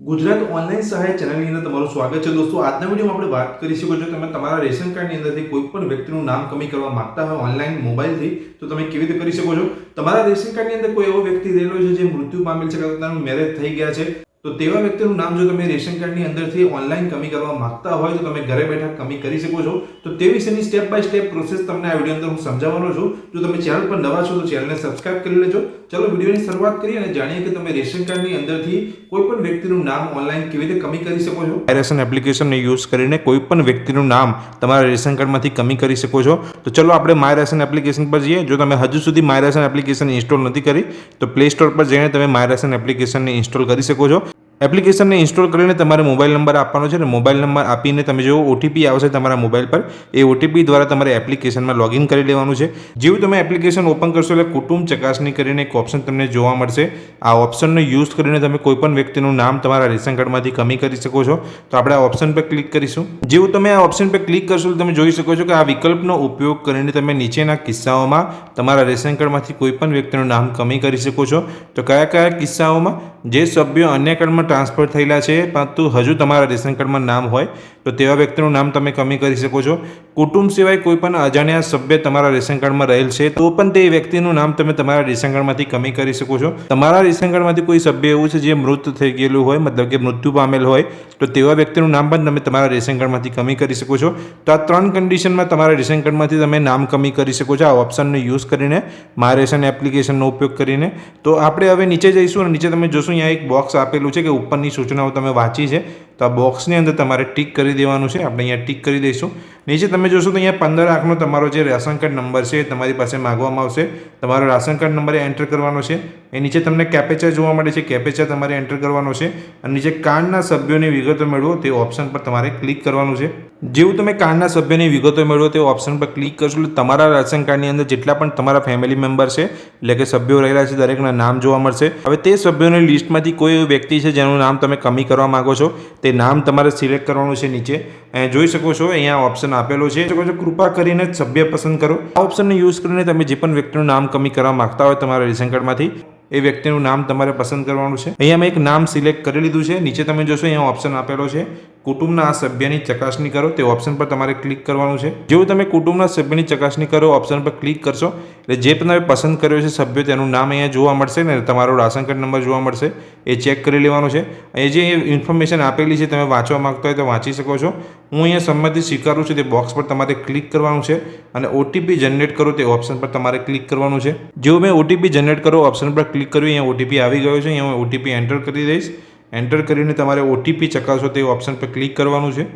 Gujarat online સહાય ચેનલની અંદર તમારું સ્વાગત છે દોસ્તો। આજના વિડીયોમાં આપણે વાત કરીશું કે જો તમે તમારા રેશન કાર્ડની અંદરથી કોઈ પણ વ્યક્તિનું નામ કમી કરવા માંગતા હોય ઓનલાઈન મોબાઈલથી તો તમે કેવી રીતે કરી શકો છો। તમારા રેશન કાર્ડની અંદર કોઈ એવો વ્યક્તિ રહેલો છે જે મૃત્યુ પામેલ છે કે તેનું મેરેજ થઈ ગયા છે તો તેવા વ્યક્તિનું નામ જો તમે રેશન કાર્ડની અંદરથી ઓનલાઈન કમી કરવા માંગતા હોય તો તમે ઘરે બેઠા કમી કરી શકો છો। તો તે વિશેની સ્ટેપ બાય સ્ટેપ પ્રોસેસ તમને આ વિડીયો અંદર હું સમજાવવાનો છું। જો તમે ચેનલ પર નવા છો તો ચેનલને સબસ્ક્રાઇબ કરી લેજો। ચલો વિડીયોની શરૂઆત કરીએ અને જાણીએ કે તમે રેશન કાર્ડની અંદરથી કોઈ પણ વ્યક્તિનું નામ ઓનલાઈન કેવી રીતે કમી કરી શકો છો। માય રેશન એપ્લિકેશનનો યુઝ કરીને કોઈ પણ વ્યક્તિનું નામ તમારા રેશન કાર્ડમાંથી કમી કરી શકો છો। તો ચલો આપણે માય રેશન એપ્લિકેશન પર જઈએ। જો તમે હજુ સુધી માય રેશન એપ્લિકેશન ઇન્સ્ટોલ નથી કરી તો પ્લે સ્ટોર પર જઈને તમે માય રેશન એપ્લિકેશનને ઇન્સ્ટોલ કરી શકો છો। એપ્લિકેશનને ઇન્સ્ટોલ કરીને તમારે મોબાઈલ નંબર આપવાનો છે અને મોબાઈલ નંબર આપીને તમે જો ઓટીપી આવશે તમારા મોબાઈલ પર એ ઓટીપી દ્વારા તમારે એપ્લિકેશનમાં લોગિન કરી લેવાનું છે। જેવું તમે એપ્લિકેશન ઓપન કરશો એટલે કુટુંબ ચકાસણી કરીને એક ઓપ્શન તમને જોવા મળશે। આ ઓપ્શનનો યુઝ કરીને તમે કોઈ પણ વ્યક્તિનું નામ તમારા રેશન કાર્ડમાંથી કમી કરી શકો છો। તો આપણે આ ઓપ્શન પર ક્લિક કરીશું। જેવું તમે આ ઓપ્શન પર ક્લિક કરશો તો તમે જોઈ શકો છો કે આ વિકલ્પનો ઉપયોગ કરીને તમે નીચેના કિસ્સાઓમાં તમારા રેશન કાર્ડમાંથી કોઈ પણ વ્યક્તિનું નામ કમી કરી શકો છો। તો કયા કયા કિસ્સાઓમાં? જે સભ્યો અન્ય કાર્ડમાં ટ્રાન્સફર થયેલા છે પરંતુ હજુ તમારા રેશન કાર્ડમાં નામ હોય તો તેવા વ્યક્તિનું નામ તમે કમી કરી શકો છો। કુટુંબ સિવાય કોઈ પણ અજાણ્યા સભ્ય તમારા રેશન કાર્ડમાં રહેલ છે તો પણ તે વ્યક્તિનું નામ તમે તમારા રેશન કાર્ડમાંથી કમી કરી શકો છો। તમારા રેશન કાર્ડમાંથી કોઈ સભ્ય એવું છે જે મૃત થઈ ગયેલું હોય મતલબ કે મૃત્યુ પામેલ હોય તો તેવા વ્યક્તિનું નામ પણ તમે તમારા રેશન કાર્ડમાંથી કમી કરી શકો છો। તો આ ત્રણ કન્ડિશનમાં તમારા રેશન કાર્ડમાંથી તમે નામ કમી કરી શકો છો આ ઓપ્શનનો યુઝ કરીને માય રેશન એપ્લિકેશનનો ઉપયોગ કરીને। તો આપણે હવે નીચે જઈશું અને નીચે તમે જોશો અહીંયા એક બોક્સ આપેલું છે કે ઉપરની સૂચનાઓ તમે વાંચી છે તો આ બોક્સની અંદર તમારે ટીક કરી દેવાનું છે। આપણે અહીંયા ટીક કરી દઈશું। નીચે તમે જોશો તો અહીંયા 15 અંકનો તમારો જે રેશન કાર્ડ નંબર છે તમારી પાસે માંગવામાં આવશે। તમારો રેશન કાર્ડ નંબર એન્ટર કરવાનો છે। એ નીચે તમને કેપ્ચા જોવા મળે છે કેપ્ચા તમારે એન્ટર કરવાનો છે અને નીચે કાર્ડના સભ્યોની વિગતો મેળવો તે ઓપ્શન પર તમારે ક્લિક કરવાનું છે। જેવું તમે કાર્ડના સભ્યોની વિગતો મેળવો તે ઓપ્શન પર ક્લિક કરશો એટલે તમારા રેશન કાર્ડની અંદર જેટલા પણ તમારા ફેમિલી મેમ્બર છે એટલે કે સભ્યો રહેલા છે દરેકના નામ જોવા મળશે। હવે તે સભ્યોની લિસ્ટમાંથી કોઈ વ્યક્તિ છે જેનું નામ તમે કમી કરવા માંગો છો તે નામ તમારે સિલેક્ટ કરવાનું છે। નીચે જોઈ શકો છો અહીંયા ઓપ્શન આપેલો છે કૃપા કરીને સભ્ય પસંદ કરો। આ ઓપ્શનનો યુઝ કરીને તમે જે પણ વ્યક્તિનું નામ કમી કરવા માંગતા હોય તમારા રેશન કાર્ડમાંથી એ વ્યક્તિનું નામ તમારે પસંદ કરવાનું છે। અહીંયા મેં એક નામ સિલેક્ટ કરી લીધું છે। નીચે તમે જોશો અહીંયા ઓપ્શન આપેલો છે કુટુંબના આ સભ્યની ચકાસણી કરો તે ઓપ્શન પર તમારે ક્લિક કરવાનું છે। જેવું તમે કુટુંબના સભ્યની ચકાસણી કરો ઓપ્શન પર ક્લિક કરશો એટલે જે પણ તમે પસંદ કર્યો છે સભ્ય તેનું નામ અહીંયા જોવા મળશે ને તમારો રાશન કાર્ડ નંબર જોવા મળશે એ ચેક કરી લેવાનું છે। એ જે ઇન્ફોર્મેશન આપેલી છે તમે વાંચવા માંગતા હોય તો વાંચી શકો છો। હું અહીંયા સંમતિ સ્વીકારું છું તે બોક્સ પર તમારે ક્લિક કરવાનું છે અને ઓટીપી જનરેટ કરો તે ઓપ્શન પર તમારે ક્લિક કરવાનું છે। જેવું મેં ઓટીપી જનરેટ કરો ઓપ્શન પર ક્લિક કર્યું અહીંયા ઓટીપી આવી ગયો છે। અહીંયા હું ઓટીપી એન્ટર કરી દઈશ। એન્ટર કરીને તમારે ઓટીપી ચકાસો તે ઓપ્શન પર ક્લિક કરવાનું છે।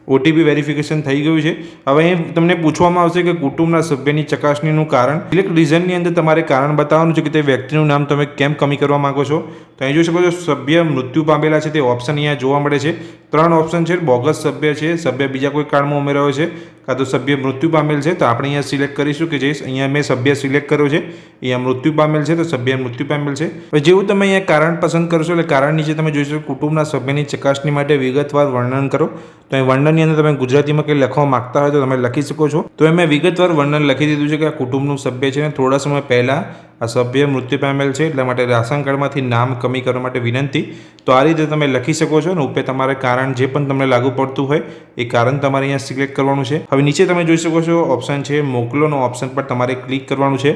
ઓટીપી વેરિફિકેશન થઈ ગયું છે। હવે અહીં તમને પૂછવામાં આવશે કે કુટુંબના સભ્યની ચકાસણીનું કારણ સિલેક્ટ રીઝનની અંદર તમારે કારણ બતાવવાનું છે કે તે વ્યક્તિનું નામ તમે કેમ કમી કરવા માંગો છો। તો અહીં જોઈ શકો છો સભ્ય મૃત્યુ પામેલા છે તે ઓપ્શન અહીંયા જોવા મળે છે। 3 ઓપ્શન છે બોગસ સભ્ય છે સભ્ય બીજા કોઈ કાર્ડમાં ઉમેરાયો છે કાં તો સભ્ય મૃત્યુ પામેલ છે તો આપણે અહીંયા સિલેક્ટ કરીશું કે જે અહીંયા મેં સભ્ય સિલેક્ટ કર્યો છે અહીંયા મૃત્યુ પામેલ છે તો સભ્ય મૃત્યુ પામેલ છે। હવે જેવું તમે અહીંયા કારણ પસંદ કરશો એટલે કારણ નીચે તમે જોઈશો કુટુંબના સભ્યની ચકાસણી માટે વિગતવાર વર્ણન કરો તો અહીં વર્ણનની અંદર તમે ગુજરાતીમાં કંઈ લખવા માંગતા હોય તો તમે લખી શકો છો। તો મેં વિગતવાર વર્ણન લખી દીધું છે કે આ કુટુંબનું સભ્ય છે અને થોડા સમય પહેલાં આ સભ્ય મૃત્યુ પામેલ છે એટલા માટે રાશન કાર્ડમાંથી નામ કમી કરવા માટે વિનંતી। તો આ રીતે તમે લખી શકો છો અને ઉપર તમારે કારણ જે પણ તમને લાગુ પડતું હોય એ કારણ તમારે અહીંયા સિલેક્ટ કરવાનું છે। હવે નીચે તમે જોઈ શકો છો ઓપ્શન છે મોકલોનો ઓપ્શન પર તમારે ક્લિક કરવાનું છે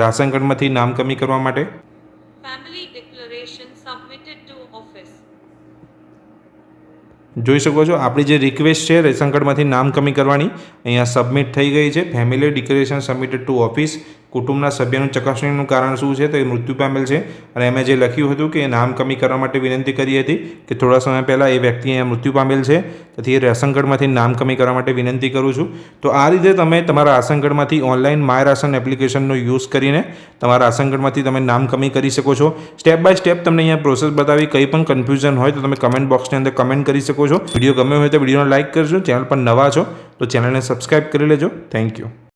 રાશન કાર્ડમાંથી નામ કમી કરવા માટે। જોઈ શકો છો આપણી જે રિક્વેસ્ટ છે રેશન કાર્ડમાંથી નામ કમી કરવાની અહીંયા સબમિટ થઈ ગઈ છે। Family declaration submitted two office કુટુંબના સભ્યનું ચકાસણીનું કારણ શું છે તો એ મૃત્યુ પામેલ છે અને એમાં જે લખ્યું હતું કે નામ કમી કરવા માટે વિનંતી કરી હતી કે થોડા સમય પહેલાં એ વ્યક્તિ અહીંયા મૃત્યુ પામેલ છે તેથી એ રાશન કાર્ડમાંથી નામ કમી કરવા માટે વિનંતી કરું છું। તો આ રીતે તમે તમારા રાશન કાર્ડમાંથી ઓનલાઈન માય રાશન એપ્લિકેશનનો યુઝ કરીને તમારા રાશન કાર્ડમાંથી તમે નામ કમી કરી શકો છો। સ્ટેપ બાય સ્ટેપ તમને અહીંયા પ્રોસેસ બતાવી કંઈ પણ કન્ફ્યુઝન હોય તો તમે કમેન્ટ બોક્સની અંદર કમેન્ટ કરી શકો છો। વિડીયો ગમ્યો હોય તો વિડીયોને લાઇક કરજો। ચેનલ પર નવા છો તો ચેનલને સબસ્ક્રાઈબ કરી લેજો। Thank you.